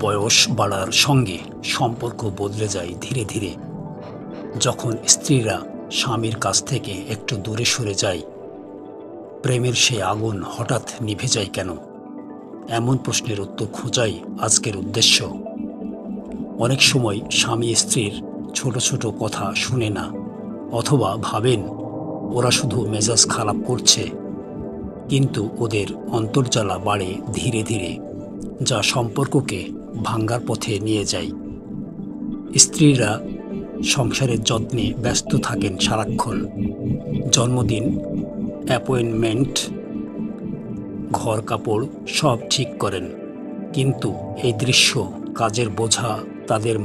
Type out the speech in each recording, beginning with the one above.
বয়স বাড়ার সঙ্গে সম্পর্ক বদলে যায় ধীরে ধীরে। যখন স্ত্রীরা স্বামীর কাছ থেকে একটু দূরে সরে যায়, প্রেমের সেই আগুন হঠাৎ নিভে যায় কেন? এমন প্রশ্নের উত্তর খোঁজাই আজকের উদ্দেশ্য। অনেক সময় স্বামী স্ত্রীর ছোট ছোট কথা শুনে না, অথবা ভাবেন ওরা শুধু মেজাজ খারাপ করছে, কিন্তু ওদের অন্তর্জ্বালা বাড়ে ধীরে ধীরে, যা সম্পর্ককে ভাঙ্গার পথে নিয়ে যায়। স্ত্রীরা সংসারের যত্নে ব্যস্ত থাকেন সারাক্ষণ। জন্মদিন, অ্যাপয়েন্টমেন্ট, ঘর কাপড় সব ঠিক করেন, কিন্তু এই দৃশ্য কাজের বোঝা তাদের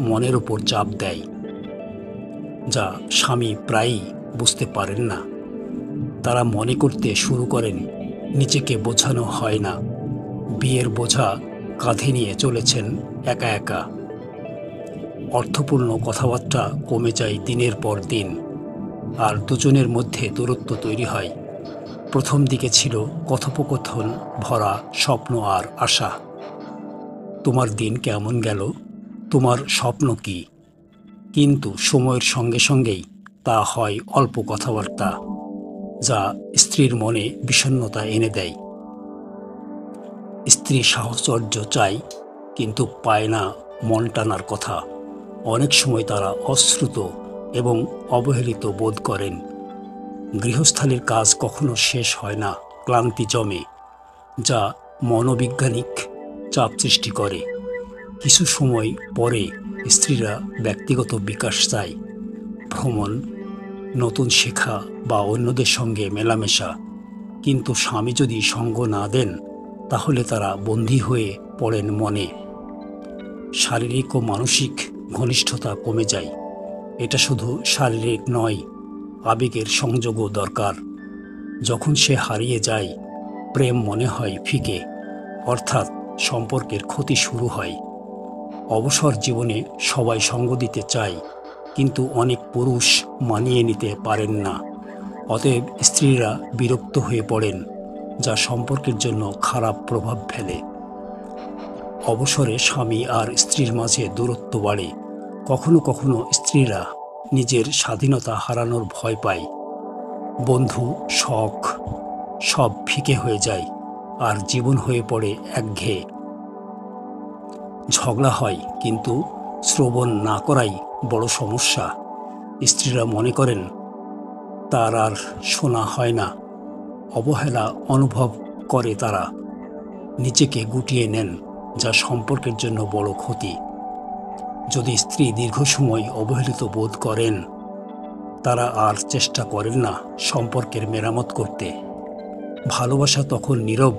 মনের উপর চাপ দেয়, যা স্বামী প্রায়ই বুঝতে পারেন না। তারা মনে করতে শুরু করেন নিজেকে বোঝানো হয় না, বিয়ের বোঝা কাঁধে নিয়ে চলেছেন একা একা। অর্থপূর্ণ কথাবার্তা কমে যায় দিনের পর দিন, আর দুজনের মধ্যে দূরত্ব তৈরি হয়। প্রথম দিকে ছিল কথোপকথন ভরা স্বপ্ন আর আশা। তোমার দিন কেমন গেল, তোমার স্বপ্ন কি? কিন্তু সময়ের সঙ্গে সঙ্গেই তা হয় অল্প কথাবার্তা, যা স্ত্রীর মনে বিষণ্ণতা এনে দেয়। স্ত্রী সাহচর্য চায়, কিন্তু পায় না মন টানার কথা। অনেক সময় তারা অশ্রুত এবং অবহেলিত বোধ করেন। গৃহস্থালির কাজ কখনো শেষ হয় না, ক্লান্তি জমে, যা মনোবৈজ্ঞানিক চাপ সৃষ্টি করে। কিছু সময় পরে স্ত্রীরা ব্যক্তিগত বিকাশ চায়, ভ্রমণ, নতুন শেখা বা অন্যদের সঙ্গে মেলামেশা। কিন্তু স্বামী যদি সঙ্গ না দেন, তাহলে তারা বন্দী হয়ে পড়েন মনে। শারীরিক ও মানসিক ঘনিষ্ঠতা কমে যায়। এটা শুধু শারীরিক নয়, আবেগের সংযোগও দরকার। যখন সে হারিয়ে যায়, প্রেম মনে হয় ফিকে, অর্থাৎ সম্পর্কের ক্ষতি শুরু হয়। অবসর জীবনে সবাই সঙ্গ দিতে চায়, কিন্তু অনেক পুরুষ মানিয়ে নিতে পারেন না। অতএব স্ত্রীরা বিরক্ত হয়ে পড়েন, যা সম্পর্কের জন্য খারাপ প্রভাব ফেলে। অবসরে স্বামী আর স্ত্রীর মাঝে দূরত্ব বাড়ে। কখনো কখনো স্ত্রীরা নিজের স্বাধীনতা হারানোর ভয় পায়। বন্ধু, শখ সব ফিকে হয়ে যায়, আর জীবন হয়ে পড়ে একঘেয়ে। ঝগড়া হয়, কিন্তু শ্রবণ না করাই বড় সমস্যা। স্ত্রীরা মনে করেন তার আর শোনা হয় না। অবহেলা অনুভব করে তারা, নিজেকে গুটিয়ে নেন, যা সম্পর্কের জন্য বড় ক্ষতি। যদি স্ত্রী দীর্ঘ সময় অবহেলিত বোধ করেন, তারা আর চেষ্টা করেন না সম্পর্কের মেরামত করতে। ভালোবাসা তখন নীরব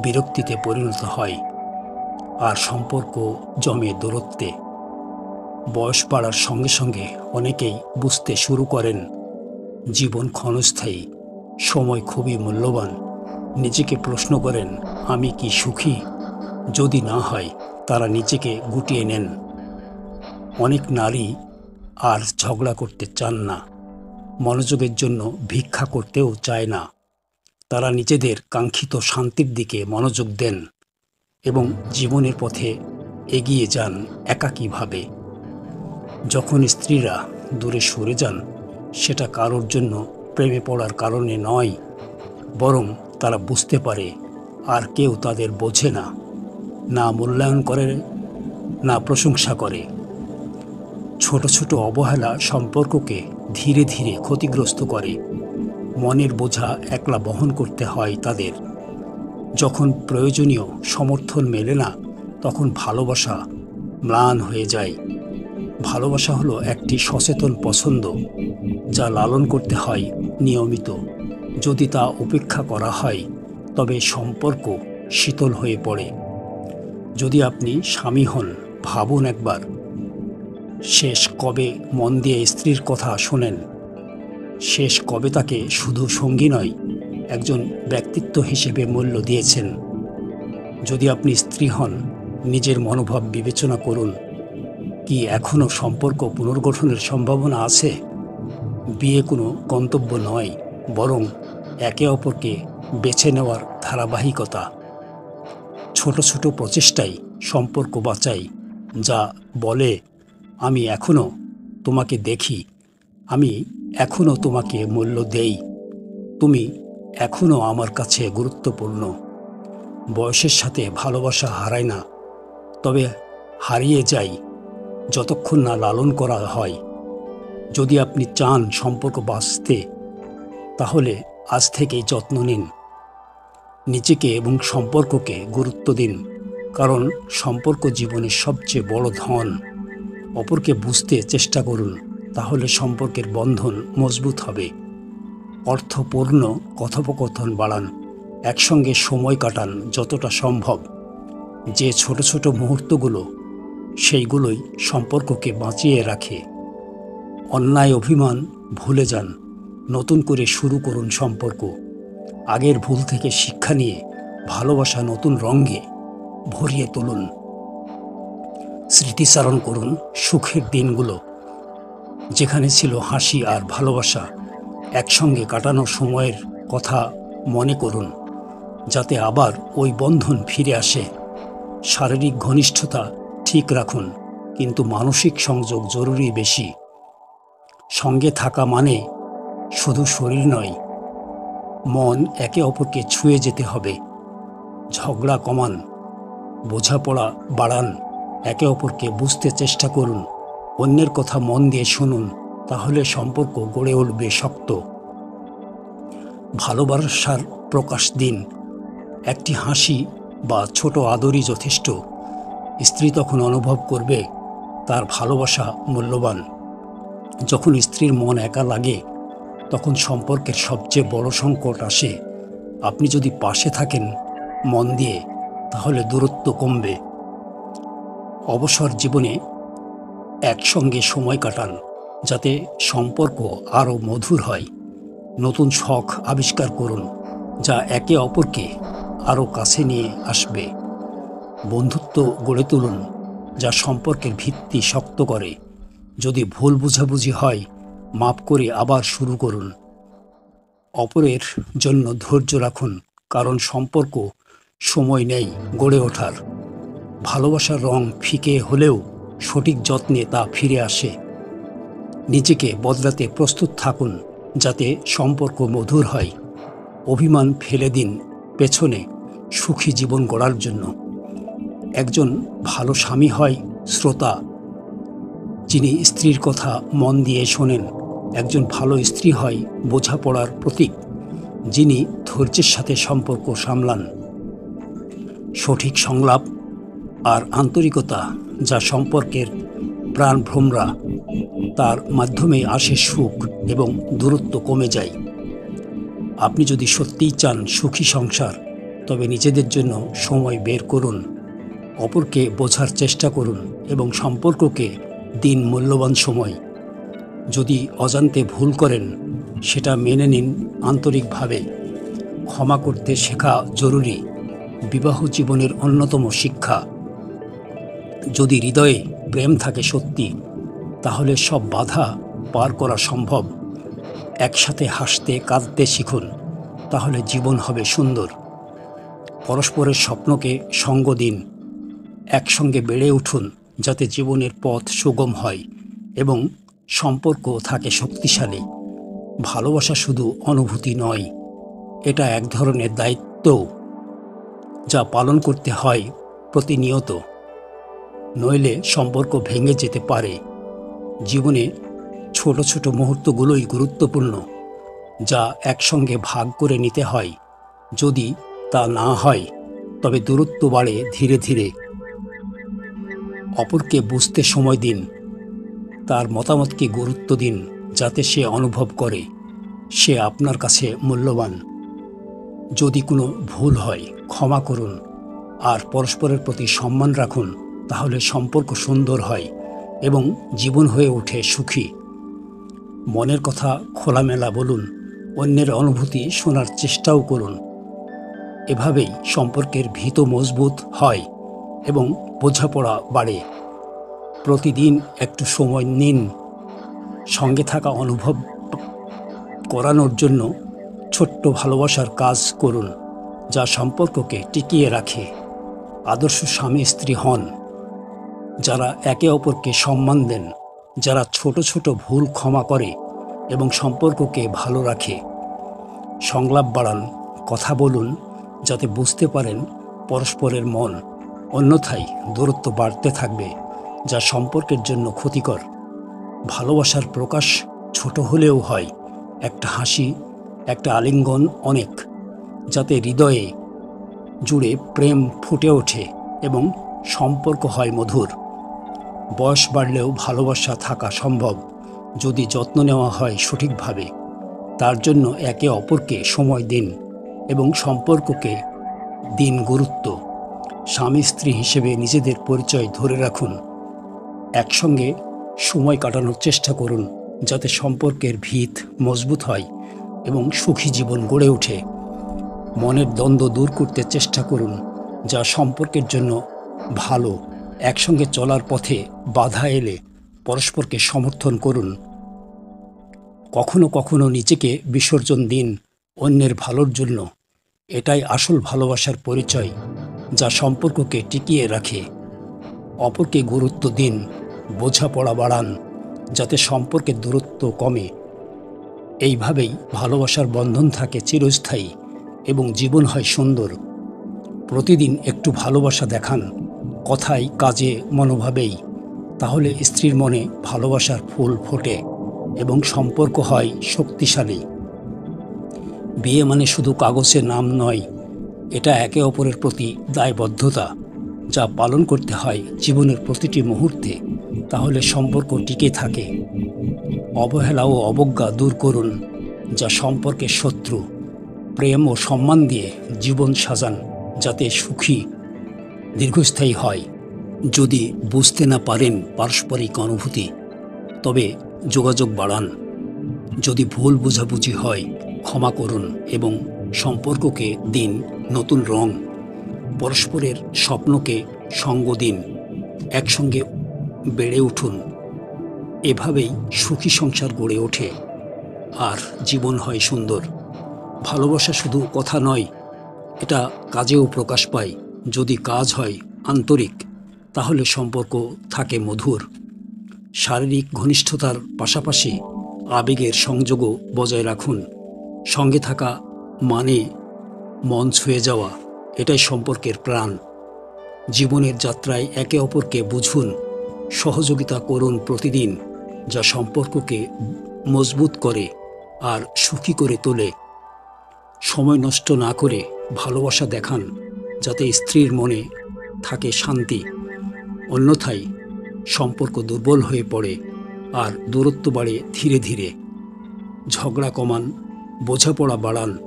বিরক্তিতে পরিণত হয়, আর সম্পর্ক জমে দূরত্বে। বয়স বাড়ার সঙ্গে সঙ্গে অনেকেই বুঝতে শুরু করেন জীবন ক্ষণস্থায়ী, সময় খুবই মূল্যবান। নিজেকে প্রশ্ন করেন, আমি কি সুখী? যদি না হয়, তারা নিজেকে গুটিয়ে নেন। অনেক নারী আর ঝগড়া করতে চান না, মনোযোগের জন্য ভিক্ষা করতেও চায় না। তারা নিজেদের কাঙ্ক্ষিত শান্তির দিকে মনোযোগ দেন এবং জীবনের পথে এগিয়ে যান একাকীভাবে। যখন স্ত্রীরা দূরে সরে যান, সেটা কারোর জন্য প্রেমে পড়ার কারণে নয়, বরং তারা বুঝতে পারে আর কেউ তাদের বোঝে না, না মূল্যায়ন করে, না প্রশংসা করে। ছোট ছোট অবহেলা সম্পর্ককে ধীরে ধীরে ক্ষতিগ্রস্ত করে। মনের বোঝা একলা বহন করতে হয় তাদের। যখন প্রয়োজনীয় সমর্থন মেলে না, তখন ভালোবাসা ম্লান হয়ে যায়। ভালোবাসা হলো একটি সচেতন পছন্দ, যা লালন করতে হয় নিয়মিত। যদি তা উপেক্ষা করা হয়, তবে সম্পর্ক শীতল হয়ে পড়ে। যদি আপনি স্বামী হন, ভাবুন একবার, শেষ কবে মন দিয়ে স্ত্রীর কথা শোনেন? শেষ কবে তাকে শুধু সঙ্গী নয়, একজন ব্যক্তিত্ব হিসেবে মূল্য দিয়েছেন? যদি আপনি স্ত্রী হন, নিজের মনোভাব বিবেচনা করুন। কি এখনও সম্পর্ক পুনর্গঠনের সম্ভাবনা আছে? বিয়ে কোনো গন্তব্য নয়, বরং একে অপরকে বেছে নেওয়ার ধারাবাহিকতা। ছোট ছোট প্রচেষ্টাই সম্পর্ক বাঁচায়, যা বলে আমি এখনও তোমাকে দেখি, আমি এখনও তোমাকে মূল্য দেই, তুমি এখনও আমার কাছে গুরুত্বপূর্ণ। বয়সের সাথে ভালোবাসা হারায় না, তবে হারিয়ে যায় যতক্ষণ না লালন করা হয়। যদি আপনি চান সম্পর্ক বাঁচতে, তাহলে আজ থেকেই যত্ন নিন, নিজেকে এবং সম্পর্ককে গুরুত্ব দিন, কারণ সম্পর্ক জীবনের সবচেয়ে বড় ধন। অপরকে বুঝতে চেষ্টা করুন, তাহলে সম্পর্কের বন্ধন মজবুত হবে। অর্থপূর্ণ কথোপকথন বাড়ান, একসঙ্গে সময় কাটান যতটা সম্ভব। যে ছোট ছোট মুহূর্তগুলো, সেইগুলোই সম্পর্ককে বাঁচিয়ে রাখে। অন্যায় অভিমান ভুলে যান, নতুন করে শুরু করুন সম্পর্ক। আগের ভুল থেকে শিক্ষা নিয়ে ভালোবাসা নতুন রঙে ভরিয়ে তুলুন। স্মৃতিচারণ করুন সুখের দিনগুলো, যেখানে ছিল হাসি আর ভালোবাসা। একসঙ্গে কাটানো সময়ের কথা মনে করুন, যাতে আবার ওই বন্ধন ফিরে আসে। শারীরিক ঘনিষ্ঠতা ঠিক রাখুন, কিন্তু মানসিক সংযোগ জরুরি বেশি। সঙ্গে থাকা মানে শুধু শরীর নয়, মন একে অপরকে ছুঁয়ে যেতে হবে। ঝগড়া কমান, বোঝাপড়া বাড়ান, একে অপরকে বুঝতে চেষ্টা করুন, অন্যের কথা মন দিয়ে শুনুন, তাহলে সম্পর্ক গড়ে উঠবে শক্ত। ভালোবাসার প্রকাশ দিন, একটি হাসি বা ছোট আদরই যথেষ্ট। স্ত্রী তখন অনুভব করবে তার ভালোবাসা মূল্যবান। যখন স্ত্রীর মন একা লাগে, তখন সম্পর্কের সবচেয়ে বড় সংকট আসে। আপনি যদি পাশে থাকেন মন দিয়ে, তাহলে দূরত্ব কমবে। অবসর জীবনে একসঙ্গে সময় কাটান, যাতে সম্পর্ক আরও মধুর হয়। নতুন শখ আবিষ্কার করুন, যা একে অপরকে আরও কাছে নিয়ে আসবে। বন্ধুত্ব গড়ে তুলুন, যা সম্পর্কের ভিত্তি শক্ত করে। যদি ভুল বোঝাবুঝি হয়, মাপ করে আবার শুরু করুন। অপরের জন্য ধৈর্য রাখুন, কারণ সম্পর্ক সময় নেই গড়ে ওঠার। ভালোবাসার রং ফিকে হলেও সঠিক যত্নে তা ফিরে আসে। নিজেকে বদলাতে প্রস্তুত থাকুন, যাতে সম্পর্ক মধুর হয়। অভিমান ফেলে দিন পেছনে, সুখী জীবন গড়ার জন্য। একজন ভালো স্বামী হয় শ্রোতা, যিনি স্ত্রীর কথা মন দিয়ে শোনেন। একজন ভালো স্ত্রী হয় বোঝাপড়ার প্রতীক, যিনি ধৈর্যের সাথে সম্পর্ক সামলান। সঠিক সংলাপ আর আন্তরিকতা, যা সম্পর্কের প্রাণভ্রমরা, তার মাধ্যমে আসে সুখ এবং দূরত্ব কমে যায়। আপনি যদি সত্যিই চান সুখী সংসার, তবে নিজেদের জন্য সময় বের করুন, অপরকে বোঝার চেষ্টা করুন এবং সম্পর্ককে দিন মূল্যবান সময়। যদি অজান্তে ভুল করেন, সেটা মেনে নিন আন্তরিকভাবে। ক্ষমা করতে শেখা জরুরি, বিবাহ জীবনের অন্যতম শিক্ষা। যদি হৃদয়ে প্রেম থাকে সত্যি, তাহলে সব বাধা পার করা সম্ভব। একসাথে হাসতে কাঁদতে শিখুন, তাহলে জীবন হবে সুন্দর। পরস্পরের স্বপ্নকে সঙ্গ দিন, একসঙ্গে বেড়ে উঠুন, যাতে জীবনের পথ সুগম হয় এবং সম্পর্ক থাকে শক্তিশালী। ভালোবাসা শুধু অনুভূতি নয়, এটা এক ধরনের দায়িত্ব, যা পালন করতে হয় প্রতিনিয়ত, নইলে সম্পর্ক ভেঙে যেতে পারে। জীবনে ছোট ছোট মুহূর্তগুলোই গুরুত্বপূর্ণ, যা একসঙ্গে ভাগ করে নিতে হয়। যদি তা না হয়, তবে দূরত্ব বাড়ে ধীরে ধীরে। অপরকে বুঝতে সময় দিন, তার মতামতকে গুরুত্ব দিন, যাতে সে অনুভব করে সে আপনার কাছে মূল্যবান। যদি কোনো ভুল হয়, ক্ষমা করুন আর পরস্পরের প্রতি সম্মান রাখুন, তাহলে সম্পর্ক সুন্দর হয় এবং জীবন হয়ে ওঠে সুখী। মনের কথা খোলামেলা বলুন, অন্যের অনুভূতি শোনার চেষ্টাও করুন। এভাবেই সম্পর্কের ভিত মজবুত হয় এবং বোঝাপড়া বাড়ে। প্রতিদিন একটু সময় নিন, সঙ্গে থাকা অনুভব করানোর জন্য ছোট্ট ভালোবাসার কাজ করুন, যা সম্পর্ককে টিকিয়ে রাখে। আদর্শ স্বামী স্ত্রী হন, যারা একে অপরকে সম্মান দেন, যারা ছোট ছোট ভুল ক্ষমা করে এবং সম্পর্ককে ভালো রাখে। সংলাপ বাড়ান, কথা বলুন, যাতে বুঝতে পারেন পরস্পরের মন। অন্যথায় দূরত্ব বাড়তে থাকবে, যা সম্পর্কের জন্য ক্ষতিকর। ভালোবাসার প্রকাশ ছোট হলেও হয়। একটা হাসি, একটা আলিঙ্গন অনেক, যাতে হৃদয়ে জুড়ে প্রেম ফুটে ওঠে এবং সম্পর্ক হয় মধুর। বয়স বাড়লেও ভালোবাসা থাকা সম্ভব, যদি যত্ন নেওয়া হয় সঠিকভাবে। তার জন্য একে অপরকে সময় দিন এবং সম্পর্ককে দিন গুরুত্ব। স্বামী স্ত্রী হিসেবে নিজেদের পরিচয় ধরে রাখুন। একসঙ্গে সময় কাটানোর চেষ্টা করুন, যাতে সম্পর্কের ভিত মজবুত হয় এবং সুখী জীবন গড়ে ওঠে। মনের দ্বন্দ্ব দূর করতে চেষ্টা করুন, যা সম্পর্কের জন্য ভালো। একসঙ্গে চলার পথে বাধা এলে পরস্পরকে সমর্থন করুন। কখনো কখনো নিজেকে বিসর্জন দিন অন্যের ভালোর জন্য। এটাই আসল ভালোবাসার পরিচয়, যা সম্পর্ককে টিকিয়ে রাখে। অপরকে গুরুত্ব দিন, বোঝাপড়া বাড়ান, যাতে সম্পর্কের দূরত্ব কমে। এইভাবেই ভালোবাসার বন্ধন থাকে চিরস্থায়ী এবং জীবন হয় সুন্দর। প্রতিদিন একটু ভালোবাসা দেখান, কথায়, কাজে, মনোভাবেই। তাহলে স্ত্রীর মনে ভালোবাসার ফুল ফোটে এবং সম্পর্ক হয় শক্তিশালী। বিয়ে মানে শুধু কাগজে নাম নয়, এটা একে অপরের প্রতি দায়বদ্ধতা, যা পালন করতে হয় জীবনের প্রতিটি মুহূর্তে। তাহলে সম্পর্ক টিকে থাকে। অবহেলা ও অবজ্ঞা দূর করুন, যা সম্পর্কের শত্রু। প্রেম ও সম্মান দিয়ে জীবন সাজান, যাতে সুখী দীর্ঘস্থায়ী হয়। যদি বুঝতে না পারেন পারস্পরিক অনুভূতি, তবে যোগাযোগ বাড়ান। যদি ভুল বোঝাবুঝি হয়, ক্ষমা করুন এবং সম্পর্ককে দিন নতুন রং। পরস্পরের স্বপ্নকে সঙ্গ দিন, একসঙ্গে বেড়ে উঠুন। এভাবেই সুখী সংসার গড়ে ওঠে আর জীবন হয় সুন্দর। ভালোবাসা শুধু কথা নয়, এটা কাজেও প্রকাশ পায়। যদি কাজ হয় আন্তরিক, তাহলে সম্পর্ক থাকে মধুর। শারীরিক ঘনিষ্ঠতার পাশাপাশি আবেগের সংযোগও বজায় রাখুন। সঙ্গে থাকা মানে মন ছুঁয়ে যাওয়া, এটাই সম্পর্কের প্রাণ। জীবনের যাত্রায় একে অপরকে বুঝুন, সহযোগিতা করুন প্রতিদিন, যা সম্পর্ককে মজবুত করে আর সুখী করে তোলে। সময় নষ্ট না করে ভালোবাসা দেখান, যাতে স্ত্রীর মনে থাকে শান্তি। অন্যথায় সম্পর্ক দুর্বল হয়ে পড়ে আর দূরত্ব বাড়ে ধীরে ধীরে। ঝগড়া কমান, বোঝাপড়া বাড়ান,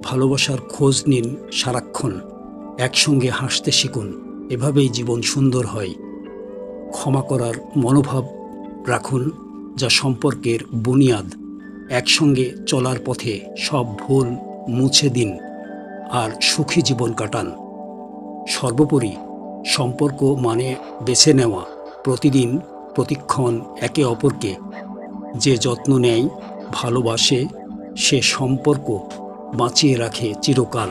ভালোবাসার খোঁজ নিন সারাক্ষণ। একসঙ্গে হাসতে শিখুন, এভাবেই জীবন সুন্দর হয়। ক্ষমা করার মনোভাব রাখুন, যা সম্পর্কের বুনিয়াদ। একসঙ্গে চলার পথে সব ভুল মুছে দিন আর সুখী জীবন কাটান। সর্বোপরি সম্পর্ক মানে বেছে নেওয়া প্রতিদিন, প্রতিক্ষণ একে অপরকে। যে যত্ন নেয়, ভালোবাসে, সে সম্পর্ক বাঁচিয়ে রাখে চিরকাল।